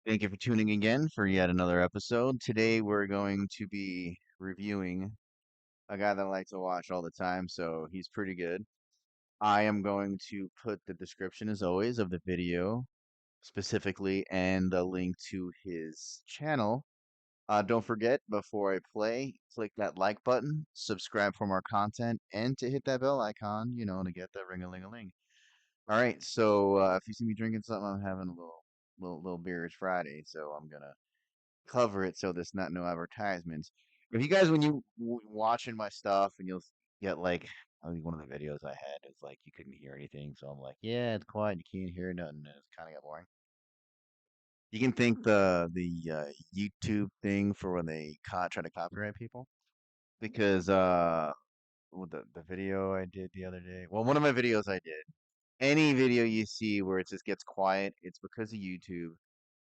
Thank you for tuning again for yet another episode. Today we're going to be reviewing a guy that I like to watch all the time, so he's pretty good. I am going to put the description, as always, of the video specifically and the link to his channel. Don't forget, before I play, click that like button, subscribe for more content, and to hit that bell icon, to get that ring-a-ling-a-ling. All right, so if you see me drinking something, I'm having a little beer. It's Friday, so I'm gonna cover it so there's not no advertisements. If you guys, when you watching my stuff, and you'll get like, I think one of the videos I had is like you couldn't hear anything, so I'm like, yeah, it's quiet, you can't hear nothing, and it's kind of got boring. You can thank the YouTube thing for when they try to copyright people because with the video I did the other day, well, one of my videos I did. Any video you see where it just gets quiet, it's because of YouTube.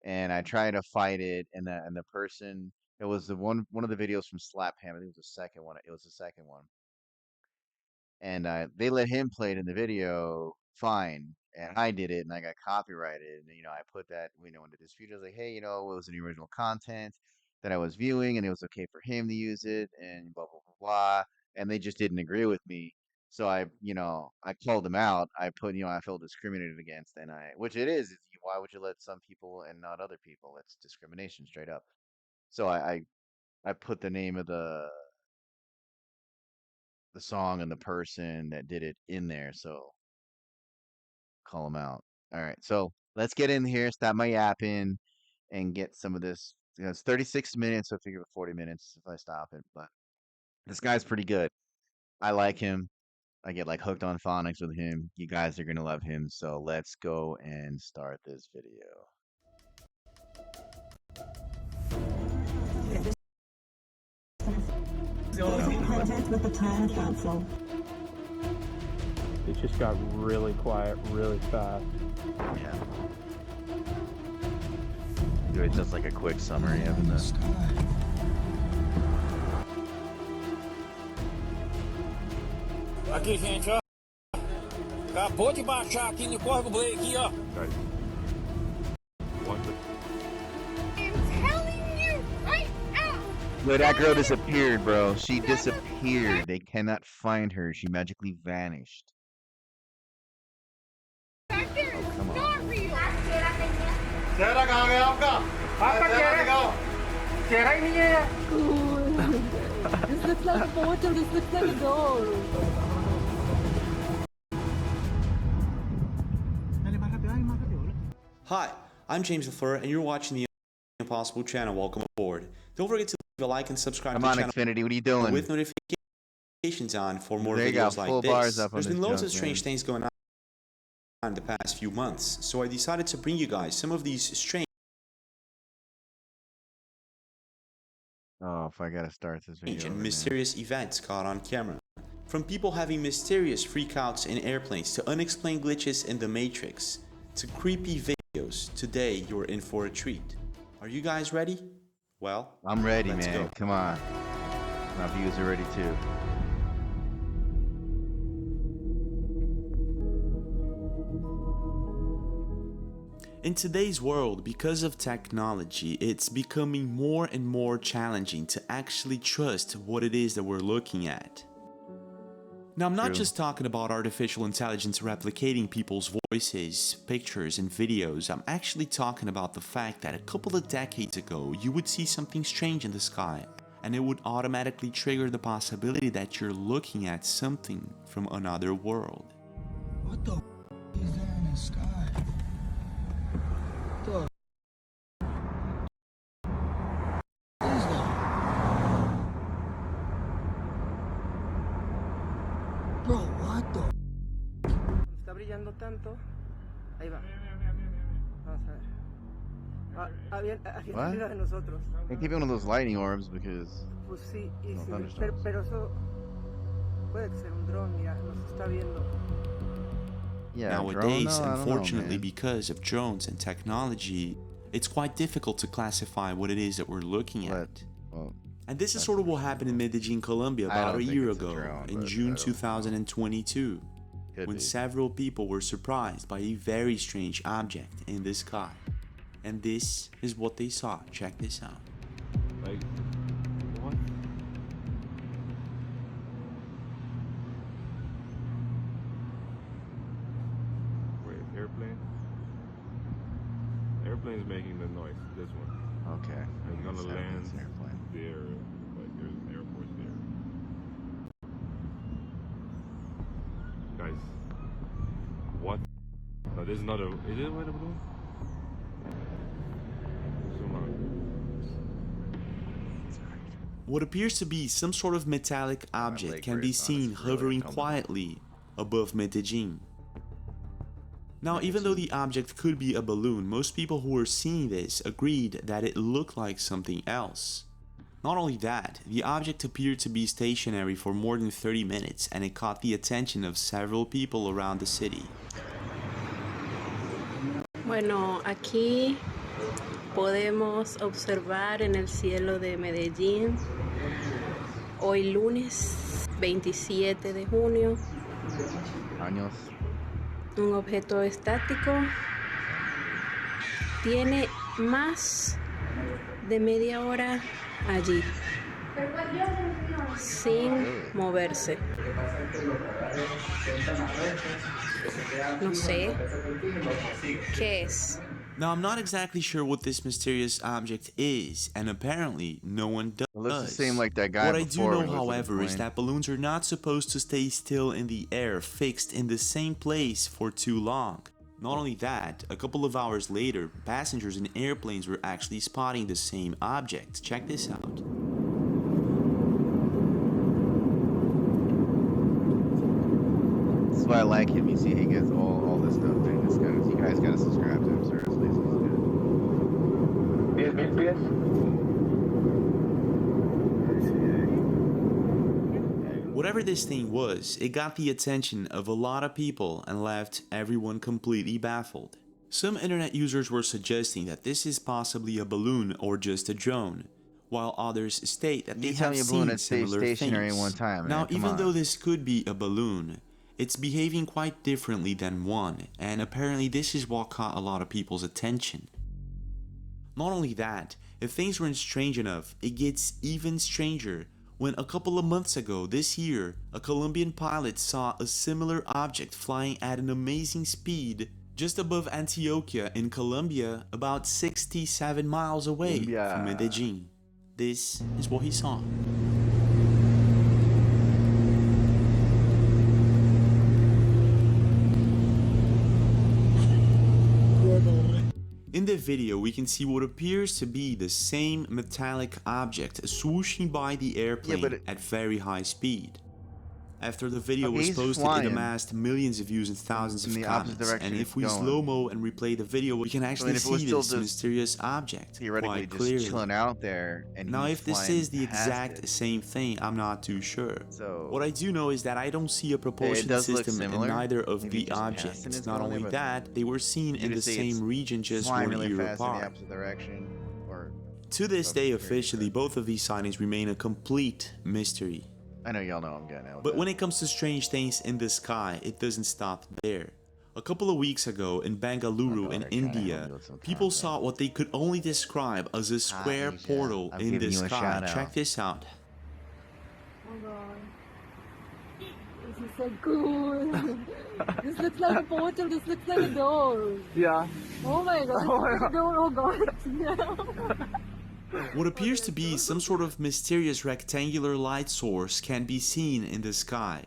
And I try to fight it, and the person, it was the one of the videos from Slap Ham. I think it was the second one. It was the second one, and they let him play it in the video, fine. And I did it, and I got copyrighted. And I put that in the dispute. I was like, hey, it was the original content that I was viewing, and it was okay for him to use it, and blah blah blah blah. And they just didn't agree with me. So I called them out. I put, I felt discriminated against, and which it is. Why would you let some people and not other people? It's discrimination straight up. So I put the name of the song and the person that did it in there. So call them out. All right. So let's get in here, stop my yapping, and get some of this. It's 36 minutes, so I figure 40 minutes if I stop it. But this guy's pretty good. I like him. I get like hooked on phonics with him. You guys are gonna love him. So let's go and start this video. Contact with the town council. It just got really quiet really fast. Yeah. Do it just like a quick summary of this. Aqui, gente, ó. Acabou de baixar aqui no Corvo Blade aqui, ó. Yo, that girl disappeared, bro. She disappeared. They cannot find her. She magically vanished. Oh, come on. This looks like a portal. This looks like a door. Hi, I'm James LaFleur, and you're watching the Impossible channel. Welcome aboard. Don't forget to leave a like and subscribe I'm to the on channel Xfinity. What are you doing? with notifications on for more There you go, videos like full bars this. up on There's been this loads of junk, strange man. things going on in the past few months, so I decided to bring you guys some of these strange Oh, if I gotta start this video. and over, man. mysterious events caught on camera. From people having mysterious freakouts in airplanes to unexplained glitches in the Matrix to creepy videos, today you're in for a treat. Are you guys ready? Well, I'm ready, let's man. go. Come on. My views are ready too. In today's world, because of technology, it's becoming more and more challenging to actually trust what it is that we're looking at. Now, I'm not True. just talking about artificial intelligence replicating people's voices, pictures, and videos. I'm actually talking about the fact that a couple of decades ago, you would see something strange in the sky, and it would automatically trigger the possibility that you're looking at something from another world. What the is that in the sky? The is that? Bro, what the? Está brillando tanto. Ahí va. Vamos a ver. Aquí está What? arriba de nosotros. They keep one of those lightning orbs because Pues sí, y No, sí, thunderstorms. pero eso puede que sea un dron, mira, nos está viendo. yeah. Nowadays, drone? No, I don't know, unfortunately, man. because of drones and technology, it's quite difficult to classify what it is that we're looking But, at. well, And this is sort of what happened in Medellin, Colombia I about don't a think year it's a ago, drone, in but I June don't know. 2022, could when be. several people were surprised by a very strange object in the sky. And this is what they saw. Check this out. Like, what? Wait, airplane? Airplane's making the noise, this one. Okay. It's gonna It's land an airplane. there, like there's an airport there. Guys, what? No, this is not a, is it a weather balloon? Zoom out. What appears to be some sort of metallic object Lake can be Race, seen honestly, hovering coming. quietly above Medellin. Now, even though the object could be a balloon, most people who were seeing this agreed that it looked like something else. Not only that, the object appeared to be stationary for more than 30 minutes and it caught the attention of several people around the city. Bueno, aquí podemos observar en el cielo de Medellín, hoy lunes 27 de junio, Años. un objeto estático. Tiene más de media hora allí, sin moverse. No sé qué es. Now, I'm not exactly sure what this mysterious object is, and apparently no one does. It looks the same like that guy What I do before know, when he was with the however, is plane. that balloons are not supposed to stay still in the air, fixed in the same place for too long. Not only that, a couple of hours later, passengers in airplanes were actually spotting the same object. Check this out. That's why I like him. You see, he gets all this stuff. Dude. This guy, you guys gotta subscribe to him, seriously. This is good. Whatever this thing was, it got the attention of a lot of people and left everyone completely baffled. Some internet users were suggesting that this is possibly a balloon or just a drone, while others state that they You tell have me a balloon seen that stays similar stationary things. one time, Now, man, come even on. though this could be a balloon, it's behaving quite differently than one, and apparently this is what caught a lot of people's attention. Not only that, if things weren't strange enough, it gets even stranger when a couple of months ago this year, a Colombian pilot saw a similar object flying at an amazing speed just above Antioquia in Colombia, about 67 miles away Colombia. from Medellin. This is what he saw. In the video, we can see what appears to be the same metallic object swooshing by the airplane but at very high speed. After the video Okay, was he's posted, flying. it amassed millions of views and thousands In of the opposite comments. direction And it's if we going. slow-mo and replay the video, we can actually if it was see still this just mysterious object Theoretically, quite just clearly. chilling out there, and Now, he's if this flying is the past exact it. same thing, I'm not too sure. So What I do know is that I don't see a propulsion does look system in similar. neither of Maybe the just passing objects. is Not going only there, but that, they were seen you in the just say it's same region, just flying 1 really year fast in the apart. opposite direction, or To this of day, the officially, both of these sightings remain a complete mystery. I know y'all know I'm getting out. But when it comes to strange things in the sky, it doesn't stop there. A couple of weeks ago in Bengaluru in India, people saw what they could only describe as a square Asia. portal I'm in the giving you a sky. shout out. Check this out. Oh my god. This is so cool. This looks like a portal. This looks like a door. Yeah. Oh my god. This looks like a door. Oh god. No. What appears to be some sort of mysterious rectangular light source can be seen in the sky.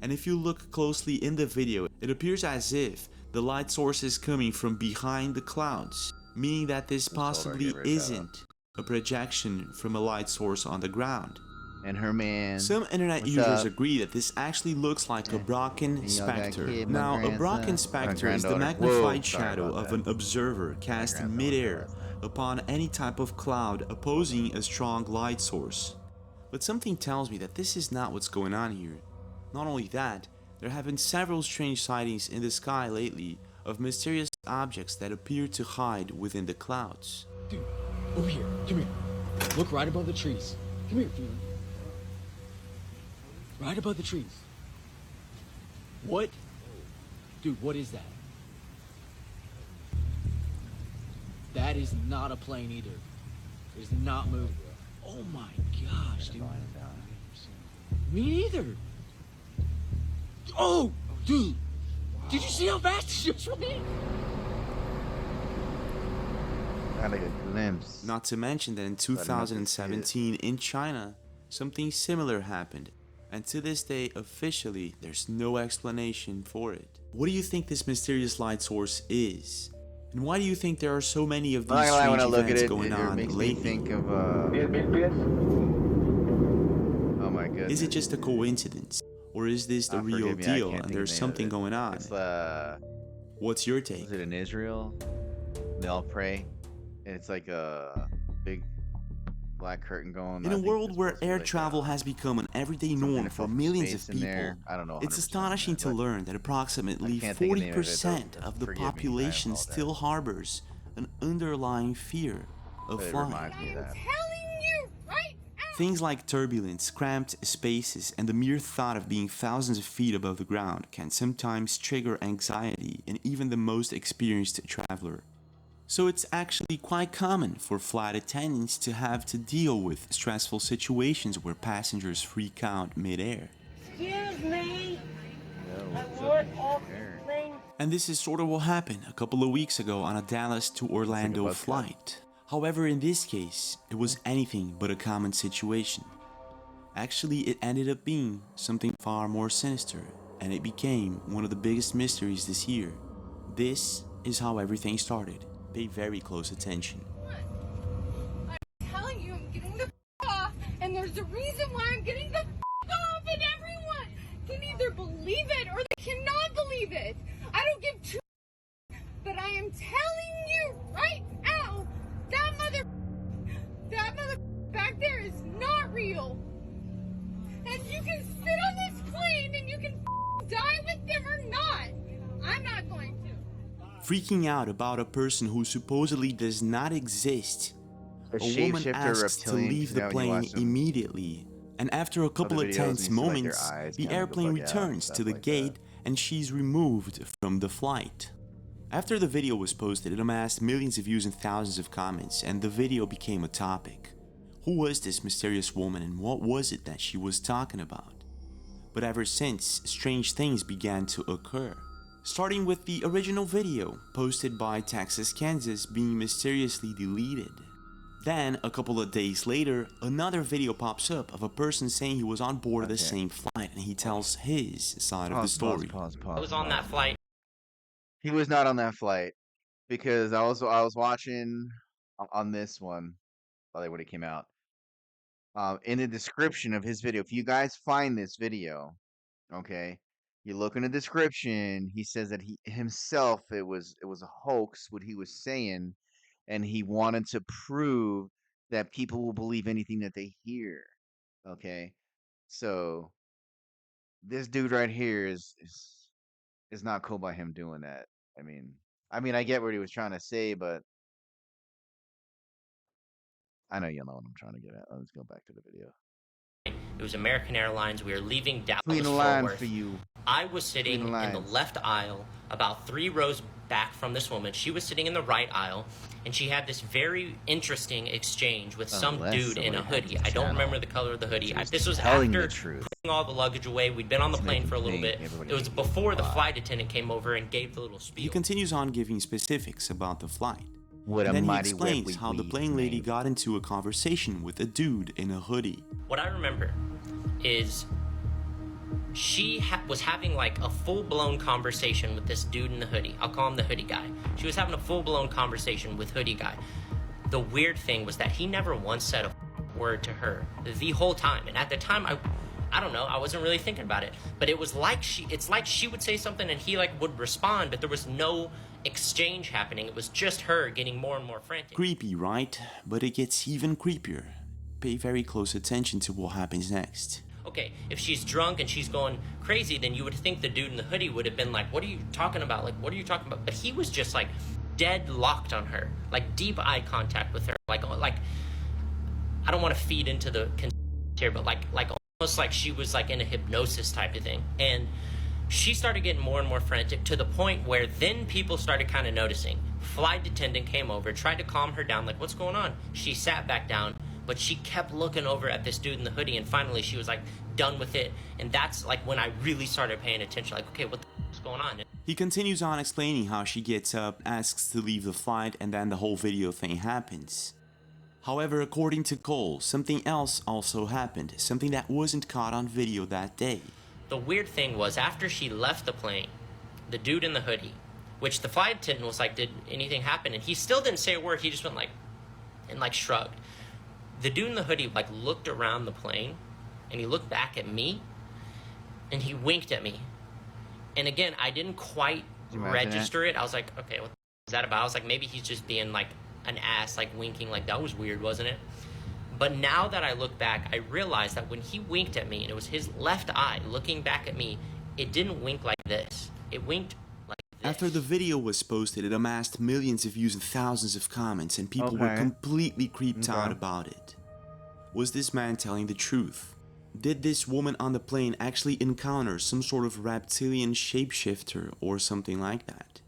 And if you look closely in the video, it appears as if the light source is coming from behind the clouds, meaning that this possibly isn't a projection from a light source on the ground. And her man. Some internet What's users up? agree that this actually looks like a Brocken y'all got spectre. kid, my Now, a grandson. Brocken My spectre is the granddaughter. magnified Whoa, sorry shadow about of that. an observer cast in grandson midair was upon any type of cloud opposing a strong light source. But something tells me that this is not what's going on here. Not only that, there have been several strange sightings in the sky lately of mysterious objects that appear to hide within the clouds. Dude, over here. Come here. Look right above the trees. Come here, Felix. Right above the trees. What? Dude, what is that? That is not a plane either. It is not moving. Oh my gosh, dude. Me neither. Oh, dude. Did you see how fast she was running? Got like a glimpse. Not to mention that in 2017 in China, something similar happened. And to this day, officially, there's no explanation for it. What do you think this mysterious light source is? And why do you think there are so many of these strange events going on makes lately? me think of oh my goodness. Is it just a coincidence? Or is this the real forgive me, I deal can't and think there's of the name of something it. going on? It's What's your take? is it in Israel? They all pray. And it's like a big black curtain going. In a world where air travel has become an everyday norm for millions of people, I don't know. it's astonishing to learn that approximately 40% of the population still harbors an underlying fear of flying. Things like turbulence, cramped spaces, and the mere thought of being thousands of feet above the ground can sometimes trigger anxiety in even the most experienced traveler. So it's actually quite common for flight attendants to have to deal with stressful situations where passengers freak out mid-air. Excuse me. I want off the plane. And this is sort of what happened a couple of weeks ago on a Dallas to Orlando flight. However, in this case, it was anything but a common situation. Actually, it ended up being something far more sinister, and it became one of the biggest mysteries this year. This is how everything started. Pay very close attention. I'm telling you, I'm getting the off, and there's a reason why I'm getting the off, and everyone can either believe it or they cannot believe it. I don't give two, but I am telling you right now, that mother back there is not real. And you can sit on this plane and you can die with them or not. I'm not going to. Freaking out about a person who supposedly does not exist, a woman asks to leave the plane immediately, and after a couple of tense moments, the airplane returns to the gate and she's removed from the flight. After the video was posted, it amassed millions of views and thousands of comments, and the video became a topic. Who was this mysterious woman and what was it that she was talking about? But ever since, strange things began to occur. Starting with the original video, posted by Texas, Kansas, being mysteriously deleted. Then, a couple of days later, another video pops up of a person saying he was on board the same flight, and he tells his side of the story. I was on that flight. He was not on that flight because I was watching on this one, probably when it came out. In the description of his video, if you guys find this video, okay, you look in the description. He says that he himself it was a hoax what he was saying, and he wanted to prove that people will believe anything that they hear. Okay, so this dude right here is not cool by him doing that. I mean, I get what he was trying to say, but I know you know what I'm trying to get at. Let's go back to the video. It was American Airlines. We were leaving Dallas Clean the Fort line Worth. for you. I was sitting Clean the in the lines. left aisle, about 3 rows back from this woman. She was sitting in the right aisle, and she had this very interesting exchange with some Unless dude in a somebody had hoodie. the I don't channel. remember the color of the hoodie. She was This was telling after the truth. putting all the luggage away. We'd been on the To plane make for a them little think bit. everybody It was hates before the fly. flight attendant came over and gave the little spiel. He continues on giving specifics about the flight. What a And then he mighty explains web how the we plane lady made. got into a conversation with a dude in a hoodie. What I remember is she was having like a full-blown conversation with this dude in the hoodie. I'll call him the hoodie guy. She was having a full-blown conversation with hoodie guy. The weird thing was that he never once said a word to her the whole time. And at the time, I don't know, I wasn't really thinking about it. But it was like it's like she would say something and he like would respond, but there was no exchange happening. It was just her getting more and more frantic. Creepy, right? But it gets even creepier. Pay very close attention to what happens next. Okay, if she's drunk and she's going crazy, then you would think the dude in the hoodie would have been like, what are you talking about? Like, what are you talking about? But he was just like dead locked on her, like deep eye contact with her. Like I don't want to feed into the here, but like almost like she was like in a hypnosis type of thing. And she started getting more and more frantic to the point where then people started kind of noticing. Flight attendant came over, tried to calm her down, like, what's going on? She sat back down, but she kept looking over at this dude in the hoodie, and finally she was like done with it. And that's like when I really started paying attention, like, okay, what the is going on? He continues on explaining how she gets up, asks to leave the flight, and then the whole video thing happens. However, according to Cole, something else also happened, something that wasn't caught on video that day. The weird thing was, after she left the plane, the dude in the hoodie, which the flight attendant was like, did anything happen? And he still didn't say a word, he just went like, and like shrugged. The dude in the hoodie like looked around the plane, and he looked back at me, and he winked at me. And again, I didn't quite register it. I was like, okay, what is that about? I was like, maybe he's just being like an ass, like winking, like that was weird, wasn't it? But now that I look back, I realized that when he winked at me, and it was his left eye looking back at me, it didn't wink like this. It winked like this. After the video was posted, it amassed millions of views and thousands of comments, and people were completely creeped out about it. Was this man telling the truth? Did this woman on the plane actually encounter some sort of reptilian shapeshifter or something like that?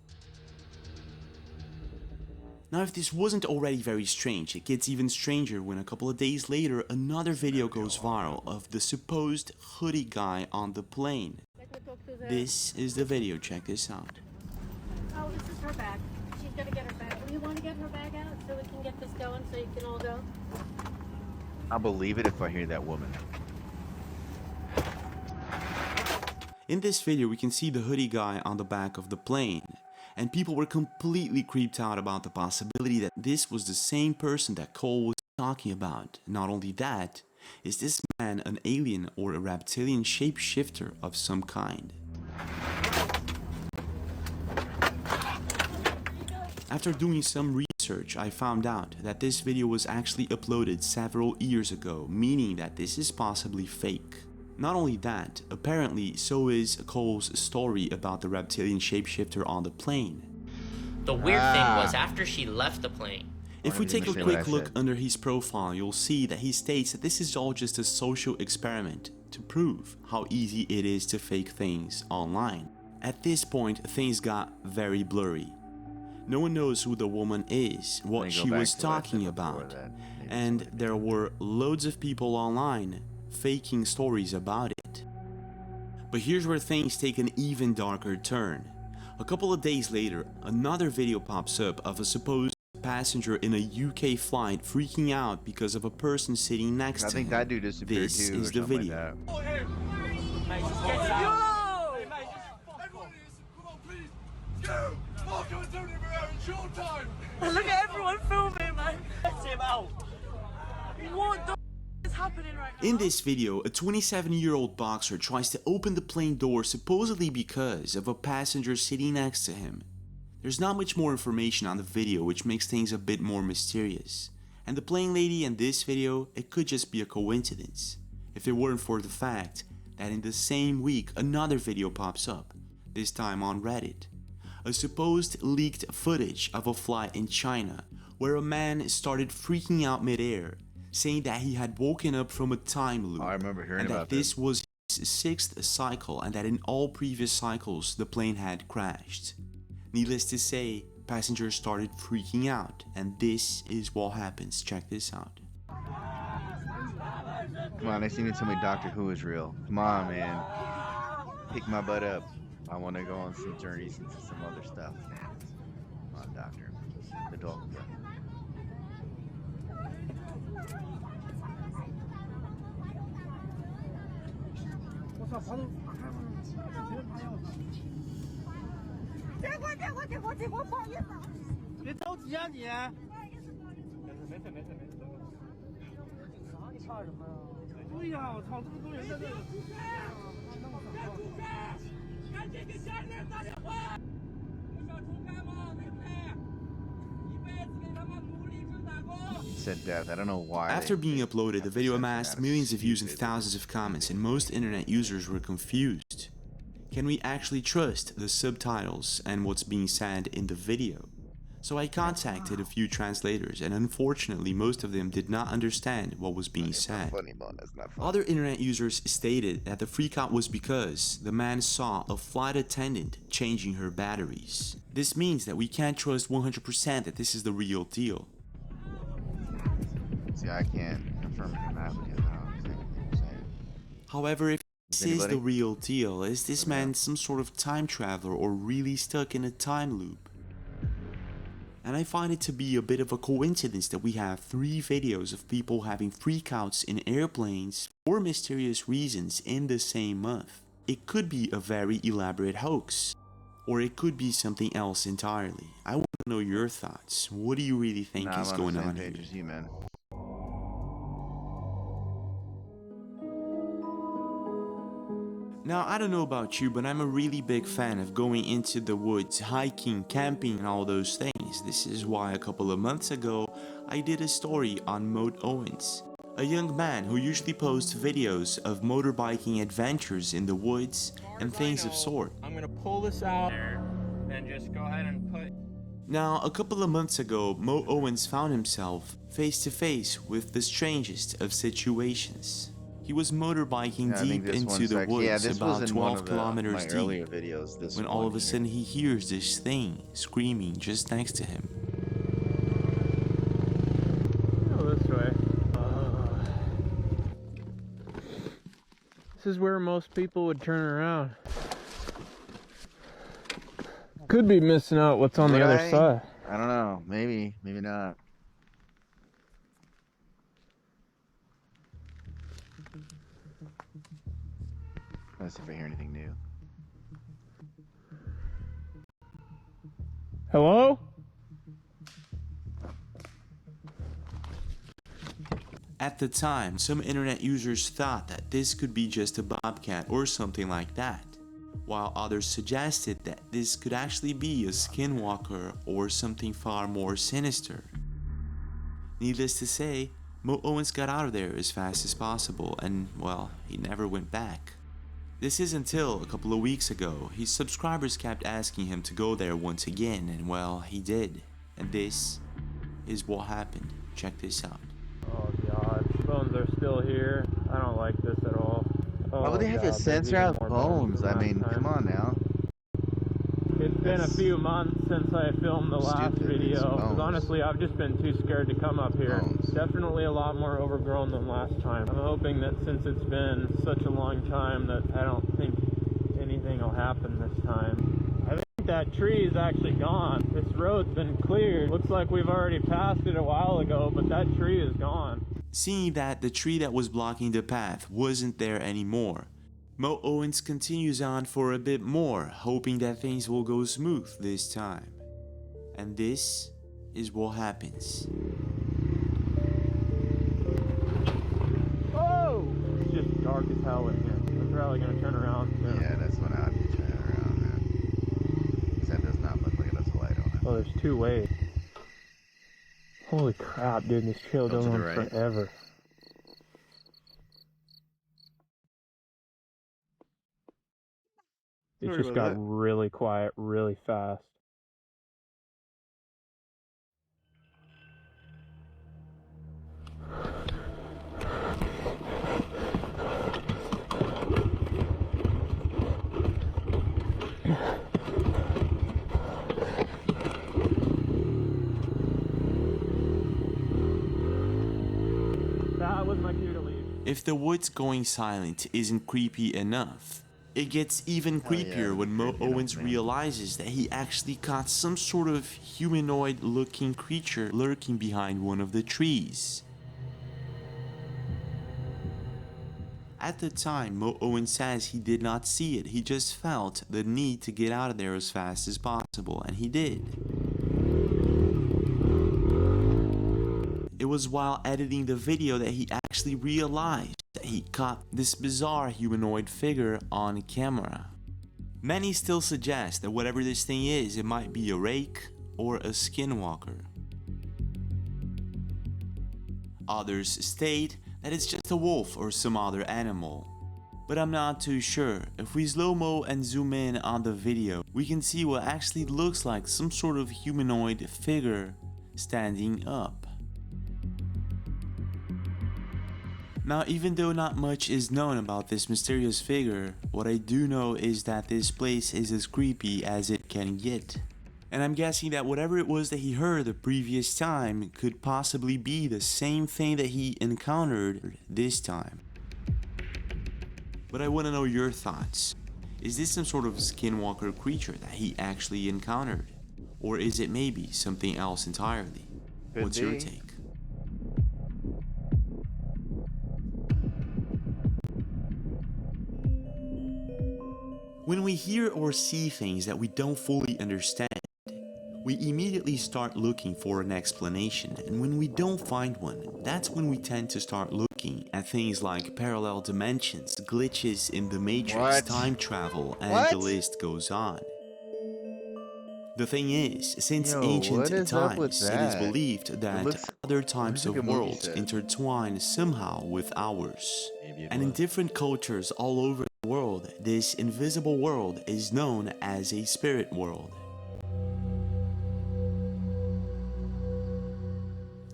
Now, if this wasn't already very strange, it gets even stranger when a couple of days later another video goes viral of the supposed hoodie guy on the plane. This is the video, check this out. Oh, this is her bag. She's gonna get her bag. You want to get her bag out so we can get this going so you can all go? I'll believe it if I hear that woman. In this video, we can see the hoodie guy on the back of the plane, and people were completely creeped out about the possibility that this was the same person that Cole was talking about. Not only that, is this man an alien or a reptilian shapeshifter of some kind? After doing some research, I found out that this video was actually uploaded several years ago, meaning that this is possibly fake. Not only that, apparently so is Cole's story about the reptilian shapeshifter on the plane. The weird thing was, after she left the plane, if we take a quick look under his profile, you'll see that he states that this is all just a social experiment to prove how easy it is to fake things online. At this point, things got very blurry. No one knows who the woman is, what she was talking about, and there were loads of people online faking stories about it. But here's where things take an even darker turn. A couple of days later, another video pops up of a supposed passenger in a UK flight freaking out because of a person sitting next to him. I think that dude disappeared This too, is the video. Look at everyone filming, man. Get him out. What the is happening right now? In this video, a 27-year-old boxer tries to open the plane door supposedly because of a passenger sitting next to him. There's not much more information on the video, which makes things a bit more mysterious. And the plane lady in this video, it could just be a coincidence, if it weren't for the fact that in the same week another video pops up, this time on Reddit. A supposed leaked footage of a flight in China where a man started freaking out mid-air, saying that he had woken up from a time loop. I remember hearing and about that this was his 6th cycle, and that in all previous cycles the plane had crashed. Needless to say, passengers started freaking out, and this is what happens. Check this out. Come on, I just need to tell me Doctor Who is real. Come on, man. Pick my butt up. I want to go on some journeys into some other stuff. Come on, Doctor. The dog. Said death. I don't know why. After being uploaded, the video amassed millions of views and thousands of comments, and most internet users were confused. Can we actually trust the subtitles and what's being said in the video? So I contacted a few translators, and unfortunately most of them did not understand what was being said. Other internet users stated that the freakout was because the man saw a flight attendant changing her batteries. This means that we can't trust 100% that this is the real deal. See, I can't confirm or deny what you're saying. However, if this is the real deal, is this man some sort of time traveler or really stuck in a time loop? And I find it to be a bit of a coincidence that we have 3 videos of people having freakouts in airplanes for mysterious reasons in the same month. It could be a very elaborate hoax, or it could be something else entirely. I want to know your thoughts. What do you really think is going on here? As you, man. Now, I don't know about you, but I'm a really big fan of going into the woods, hiking, camping, and all those things. This is why a couple of months ago, I did a story on Moat Owens, a young man who usually posts videos of motorbiking adventures in the woods and things of sort. I'm gonna pull this out and just go ahead and put... Now, a couple of months ago, Moat Owens found himself face to face with the strangest of situations. He was motorbiking deep into the woods, about 12 kilometers deep, when all of a sudden he hears this thing screaming just next to him. Go this way. This is where most people would turn around. Could be missing out what's on the other side. I don't know. Maybe not. Let's see if I hear anything new. Hello? At the time, some internet users thought that this could be just a bobcat or something like that, while others suggested that this could actually be a skinwalker or something far more sinister. Needless to say, Mo Owens got out of there as fast as possible and, well, he never went back. This is until a couple of weeks ago, his subscribers kept asking him to go there once again, and well, he did. And this is what happened. Check this out. Oh god, bones are still here. I don't like this at all. Oh, Why would they have to censor out bones? I mean, come on now. It's been a few months since I filmed the last video. Because honestly, I've just been too scared to come up here. Definitely a lot more overgrown than last time. I'm hoping that since it's been such a long time that I don't think anything will happen this time. I think that tree is actually gone. This road's been cleared. Looks like we've already passed it a while ago, but that tree is gone. Seeing that the tree that was blocking the path wasn't there anymore, Mo Owens continues on for a bit more, hoping that things will go smooth this time. And this is what happens. Oh! It's just dark as hell in here. I'm probably gonna turn around soon. Yeah, that's when I'd be turning around, man. Because that does not look like it has a light on it. Oh, there's 2 ways. Holy crap, dude, this trail goes on forever. It just got really quiet really fast. That was my cue to leave. If the woods going silent isn't creepy enough, it gets even creepier when Mo Owens realizes that he actually caught some sort of humanoid looking creature lurking behind one of the trees. At the time, Mo Owens says he did not see it, he just felt the need to get out of there as fast as possible, and he did. It was while editing the video that he actually realized that he caught this bizarre humanoid figure on camera. Many still suggest that whatever this thing is, it might be a rake or a skinwalker. Others state that it's just a wolf or some other animal. but I'm not too sure. If we slow-mo and zoom in on the video, we can see what actually looks like some sort of humanoid figure standing up. Now, even though not much is known about this mysterious figure, what I do know is that this place is as creepy as it can get. And I'm guessing that whatever it was that he heard the previous time could possibly be the same thing that he encountered this time. But I want to know your thoughts. Is this some sort of skinwalker creature that he actually encountered? Or is it maybe something else entirely? What's your take? When we hear or see things that we don't fully understand, we immediately start looking for an explanation, and when we don't find one, that's when we tend to start looking at things like parallel dimensions, glitches in the Matrix, time travel, and the list goes on. The thing is, since ancient times, it is believed that other types of worlds intertwine somehow with ours. And in different cultures all over the world, this invisible world is known as a spirit world.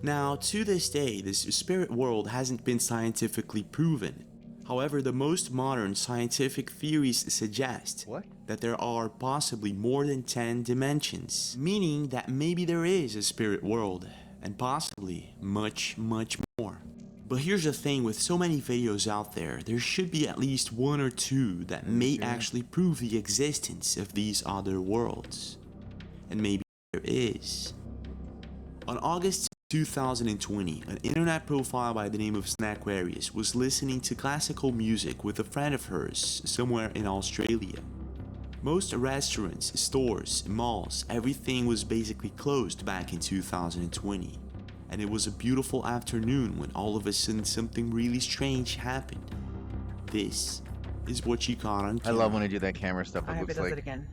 Now, to this day, this spirit world hasn't been scientifically proven. However, the most modern scientific theories suggest that there are possibly more than 10 dimensions, meaning that maybe there is a spirit world, and possibly much, much more. But here's the thing, with so many videos out there, there should be at least one or two that may actually prove the existence of these other worlds. And maybe there is. On August 2020, an internet profile by the name of Snaquarius was listening to classical music with a friend of hers somewhere in Australia. Most restaurants, stores, malls, everything was basically closed back in 2020. And it was a beautiful afternoon when all of a sudden something really strange happened. This is what she caught on camera. I love when they do that camera stuff. It looks like it again.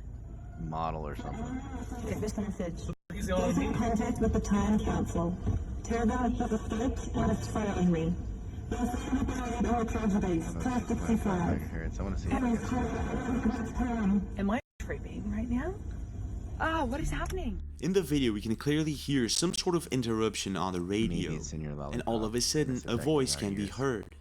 model or something. Get this message. He's in contact with the time capsule. Tear down the flip and it's frightening me. More tragedies. Class 65. I want to see it. Am I tripping right now? Ah, what is happening? In the video, we can clearly hear some sort of interruption on the radio, and all of a sudden, a voice can be heard.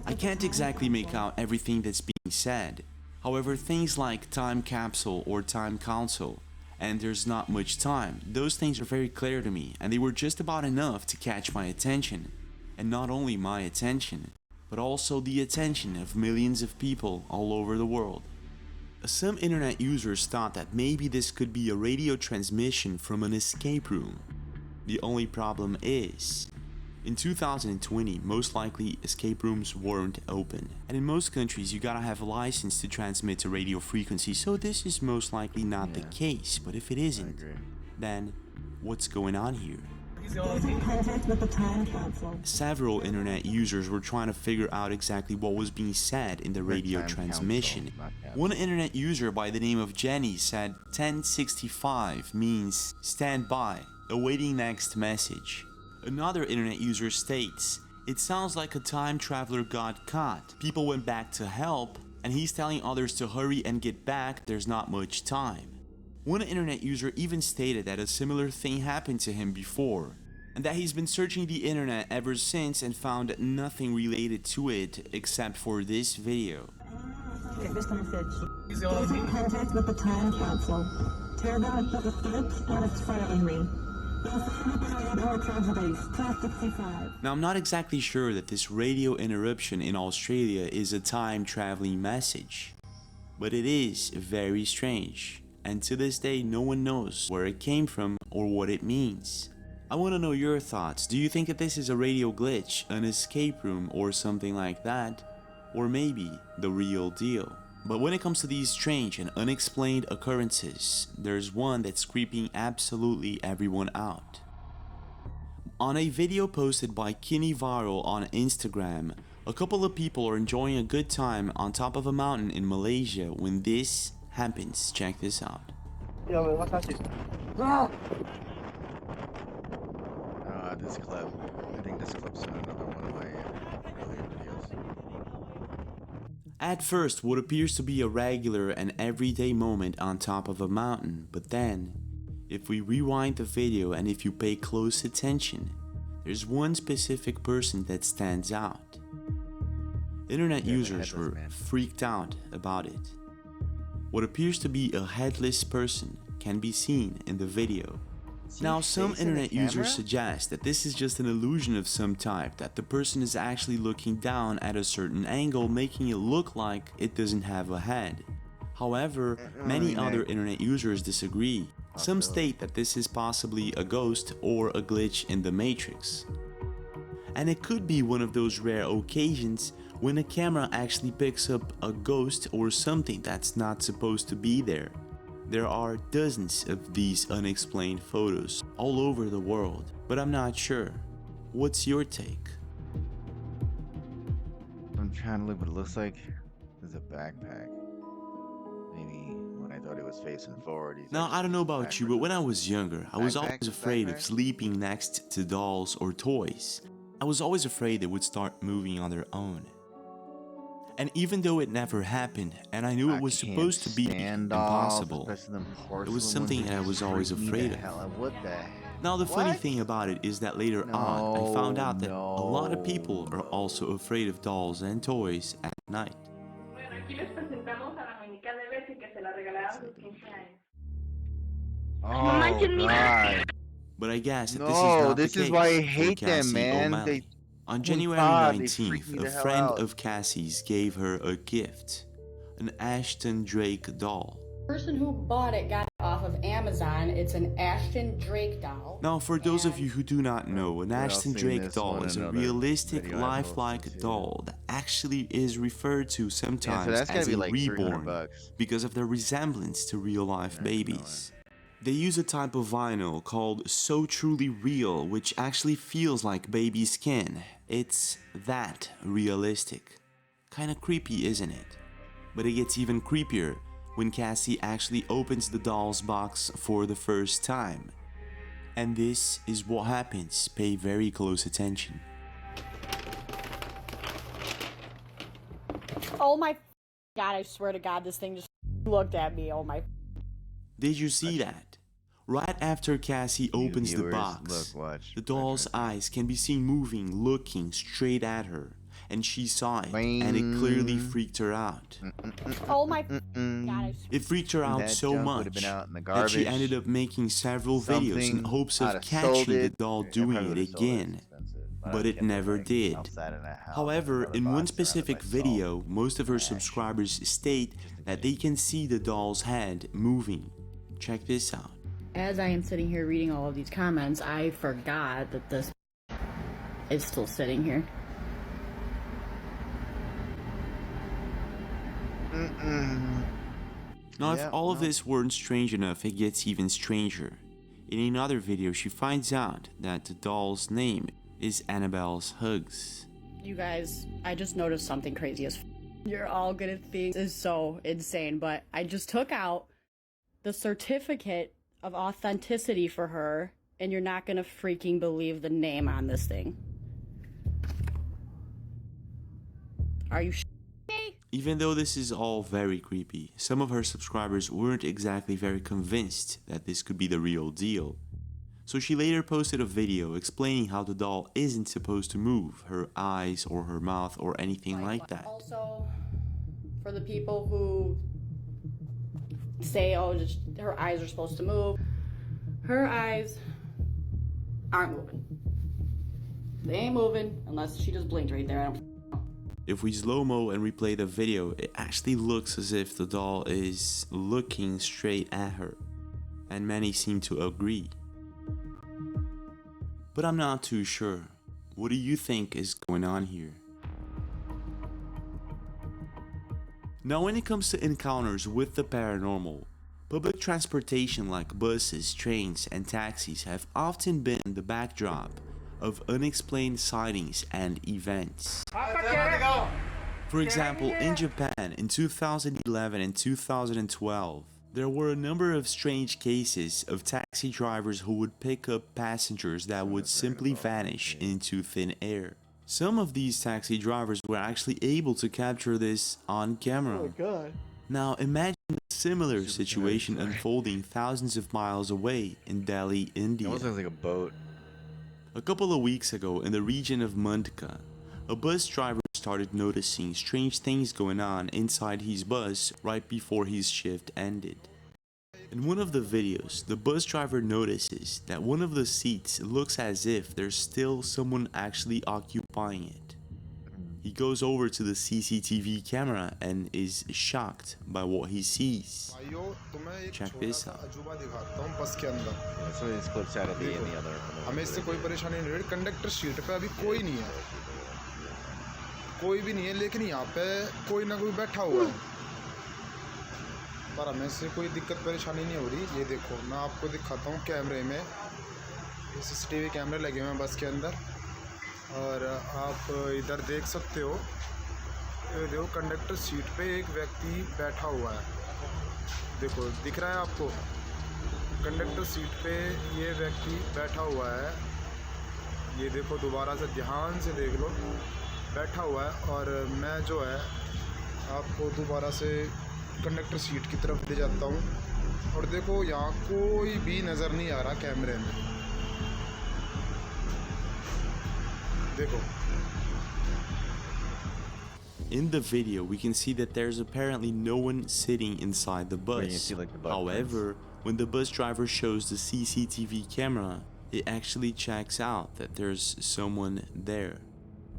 I can't exactly make out everything that's being said. However, things like time capsule or time console, and there's not much time, those things are very clear to me, and they were just about enough to catch my attention. And not only my attention, but also the attention of millions of people all over the world. Some internet users thought that maybe this could be a radio transmission from an escape room. The only problem is, in 2020, most likely escape rooms weren't open. And in most countries, you gotta have a license to transmit to radio frequency, so this is most likely not the case. But if it isn't, then what's going on here? Several internet users were trying to figure out exactly what was being said in the radio transmission. One internet user by the name of Jenny said 1065 means stand by, awaiting next message. Another internet user states, it sounds like a time traveler got caught. People went back to help, and he's telling others to hurry and get back, there's not much time. One internet user even stated that a similar thing happened to him before, and that he's been searching the internet ever since and found nothing related to it except for this video. Get this message. He's in contact with the time capsule. Tear down the flip and it's frightening me. More tragedies. Class 65. Now, I'm not exactly sure that this radio interruption in Australia is a time traveling message, but it is very strange. And to this day, no one knows where it came from or what it means. I want to know your thoughts. Do you think that this is a radio glitch, an escape room, or something like that? Or maybe the real deal? But when it comes to these strange and unexplained occurrences, there's one that's creeping absolutely everyone out. On a video posted by Kini Viral on Instagram, a couple of people are enjoying a good time on top of a mountain in Malaysia when this happens. Check this out. This clip. I think this clip's in another one of my earlier videos. At first, what appears to be a regular and everyday moment on top of a mountain, but then, if we rewind the video and if you pay close attention, there's one specific person that stands out. Internet users were freaked out about it. What appears to be a headless person can be seen in the video. Now, some internet users suggest that this is just an illusion of some type, that the person is actually looking down at a certain angle, making it look like it doesn't have a head. However, many other internet users disagree. Some state that this is possibly a ghost or a glitch in the Matrix. And it could be one of those rare occasions when a camera actually picks up a ghost or something that's not supposed to be there. There are dozens of these unexplained photos all over the world, but I'm not sure. What's your take? I'm trying to look, but it looks like there's a backpack. Maybe when I thought it was facing forward. Now, I don't know about you, but when I was younger, I was always afraid of sleeping next to dolls or toys. I was always afraid they would start moving on their own. And even though it never happened, and I knew it was supposed to be impossible, it was something that I was always afraid of. What the heck? Now, the funny thing about it is that later on, I found out that a lot of people are also afraid of dolls and toys at night. Oh, God. But I guess that this is not the case. This is why I for hate them, Cassie man. O'Malley. On January God, 19th, a friend of Cassie's gave her a gift, an Ashton Drake doll. The person who bought it got it off of Amazon. It's an Ashton Drake doll. Now, for those of you who do not know, an Ashton Drake doll is a realistic, lifelike doll that actually is referred to sometimes as a reborn because of their resemblance to real-life babies. They use a type of vinyl called So Truly Real, which actually feels like baby skin. It's that realistic. Kinda creepy, isn't it? But it gets even creepier when Cassie actually opens the doll's box for the first time. And this is what happens. Pay very close attention. Oh my God, I swear to God, this thing just looked at me. Oh my. Did you see that? Right after Cassie opens the box, the doll's eyes can be seen moving, looking straight at her. And she saw it, and it clearly freaked her out. Oh my God. It freaked her out so much that she ended up making several videos in hopes of catching the doll doing it again. But it never did. However, in one specific video, most of her subscribers state that they can see the doll's head moving. Check this out. As I am sitting here reading all of these comments, I forgot that this is still sitting here. Now, if all of this weren't strange enough, it gets even stranger. In another video, she finds out that the doll's name is Annabelle's Hugs. You guys, I just noticed something crazy as You're all gonna think this is so insane, but I just took out the certificate of authenticity for her, and you're not gonna freaking believe the name on this thing. Are you Even though this is all very creepy, some of her subscribers weren't exactly very convinced that this could be the real deal. So she later posted a video explaining how the doll isn't supposed to move her eyes or her mouth or anything like that. Also, for the people who say, oh, just, her eyes are supposed to move, her eyes aren't moving. They ain't moving unless she just blinked right there. I don't. If we slow-mo and replay the video, it actually looks as if the doll is looking straight at her, and many seem to agree. But I'm not too sure. What do you think is going on here? Now, when it comes to encounters with the paranormal, public transportation like buses, trains, and taxis have often been the backdrop of unexplained sightings and events. For example, in Japan in 2011 and 2012, there were a number of strange cases of taxi drivers who would pick up passengers that would simply vanish into thin air. Some of these taxi drivers were actually able to capture this on camera. Oh my god. Now imagine a similar situation unfolding thousands of miles away in Delhi, India. It almost looks like a boat. A couple of weeks ago in the region of Mundka, a bus driver started noticing strange things going on inside his bus right before his shift ended. In one of the videos, the bus driver notices that one of the seats looks as if there's still someone actually occupying it. He goes over to the CCTV camera and is shocked by what he sees. Check this out. Some of these clips had to be in the other. हमें इससे कोई परेशानी नहीं है conductor seat पे अभी कोई नहीं है कोई भी नहीं है लेकिन यहाँ पे कोई ना कोई बैठा हुआ है पर हमें से कोई दिक्कत परेशानी नहीं हो रही ये देखो मैं आपको दिखाता हूँ कैमरे में सीसीटीवी कैमरे लगे हुए हैं बस के अंदर और आप इधर देख सकते हो ये देखो कंडक्टर सीट पे एक व्यक्ति बैठा हुआ है देखो दिख रहा है आपको कंडक्टर सीट पे ये व्यक्ति बैठा हुआ है ये देखो दोबारा से ध्यान से देख लो बैठा हुआ है और मैं जो है आपको दोबारा से कंडक्टर सीट की तरफ ले जाता हूँ और देखो यहाँ कोई भी नज़र नहीं आ रहा कैमरे में देखो In the video, we can see that there's apparently no one sitting inside the bus. However, when the bus driver shows the CCTV camera, it actually checks out that there's someone there.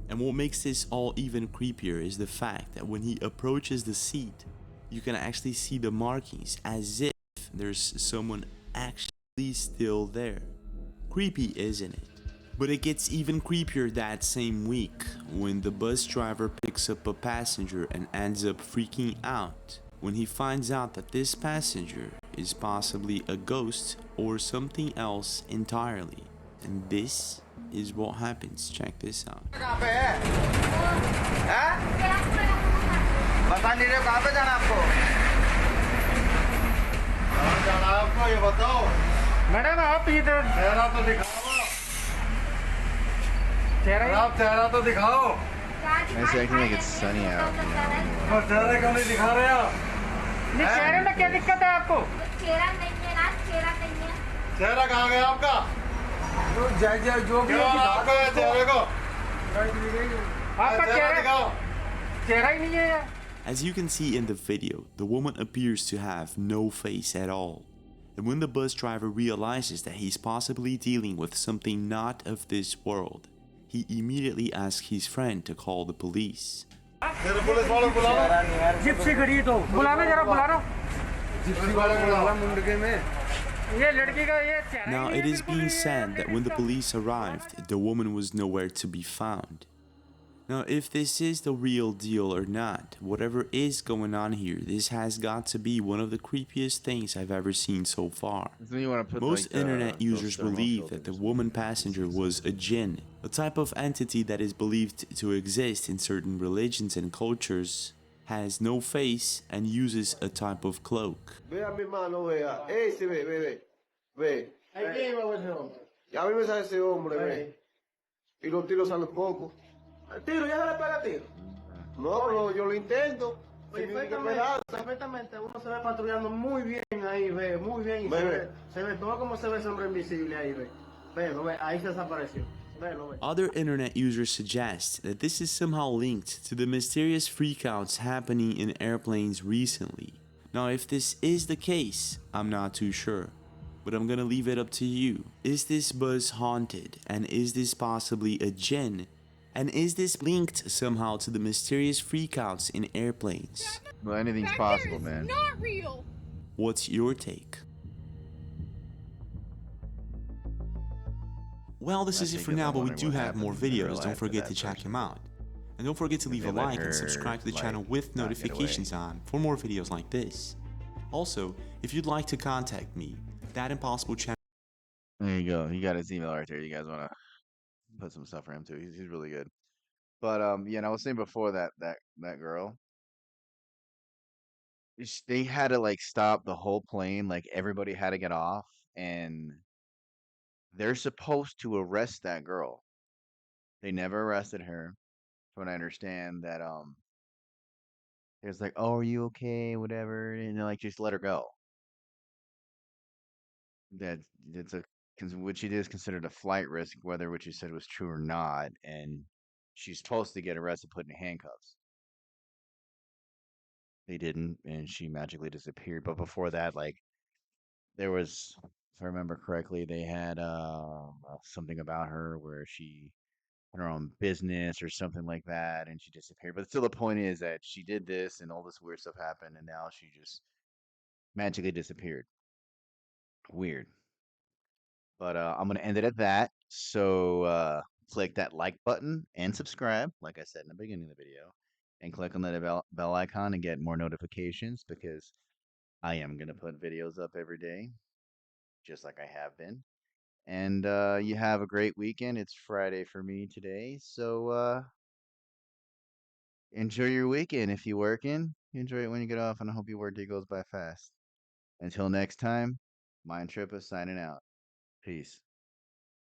And what makes this all even creepier is the fact that when he approaches the seat, you can actually see the markings as if there's someone actually still there. Creepy, isn't it? But it gets even creepier that same week when the bus driver picks up a passenger and ends up freaking out when he finds out that this passenger is possibly a ghost or something else entirely. And this is what happens. Check this out. बता नहीं रहे कहाँ पे जाना आपको कहाँ जाना है आपको ये बताओ मैडम आप इधर चेहरा तो दिखाओ चेहरा तो दिखाओ Actually, I can make it sunny out. चेहरे क्यों नहीं दिखा रहे आप चेहरे में क्या दिक्कत है आपको चेहरा नहीं है ना चेहरा नहीं है चेहरा कहाँ गया आपका जो भी आपका चेहरे को आपका चेहरा ही नहीं है As you can see in the video, the woman appears to have no face at all. And when the bus driver realizes that he's possibly dealing with something not of this world, he immediately asks his friend to call the police. Gypsy खड़ी तो बुलाना जरा बुलाना Gypsy वाला बुलावा मुंडके में ये लड़की का ये चेहरा Now it is being said that when the police arrived, the woman was nowhere to be found. Now, if this is the real deal or not, whatever is going on here, this has got to be one of the creepiest things I've ever seen so far. Most internet users believe that the woman passenger was a jinn, a type of entity that is believed to exist in certain religions and cultures, has no face, and uses a type of cloak. Vea mi mano, vea. Ese, ve. Ya a mí me sale ese hombre, ve. Y los tiros salen poco. Tiro, ya se le pega tiro. No, yo lo intento. Perfectamente, uno se ve patrullando muy bien ahí, ve, muy bien. Y se ve todo como se ve ese hombre invisible ahí, ve. Ve, ahí se desapareció. Other internet users suggest that this is somehow linked to the mysterious freakouts happening in airplanes recently. Now, if this is the case, I'm not too sure, but I'm gonna leave it up to you. Is this bus haunted, and is this possibly a jinn? And is this linked somehow to the mysterious freakouts in airplanes? Well, anything's possible, man. Not real. What's your take? Well, this is it for now, but we do have more videos. Don't forget to check them out. And don't forget to leave a like and subscribe to the channel with notifications on for more videos like this. Also, if you'd like to contact me, That Impossible channel. There you go. He got his email right there. You guys want to put some stuff for him too. He's really good. But yeah, and I was saying before that girl, they had to like stop the whole plane. Like everybody had to get off, and they're supposed to arrest that girl. They never arrested her. From what I understand, that it was like, "Oh, are you okay? Whatever," and they're like, "Just let her go." That that's a what she did is considered a flight risk, whether what you said was true or not, and she's supposed to get arrested, put in handcuffs. They didn't, and she magically disappeared. But before that, like there was, if I remember correctly, they had something about her where she had her own business or something like that, and she disappeared. But still, the point is that she did this, and all this weird stuff happened, and now she just magically disappeared. Weird. But I'm gonna end it at that. So click that like button and subscribe, like I said in the beginning of the video, and click on the bell icon and get more notifications because I am gonna put videos up every day, just like I have been. And you have a great weekend. It's Friday for me today, so enjoy your weekend. If you're working, enjoy it when you get off, and I hope your workday goes by fast. Until next time, Mind Trippa signing out. Peace.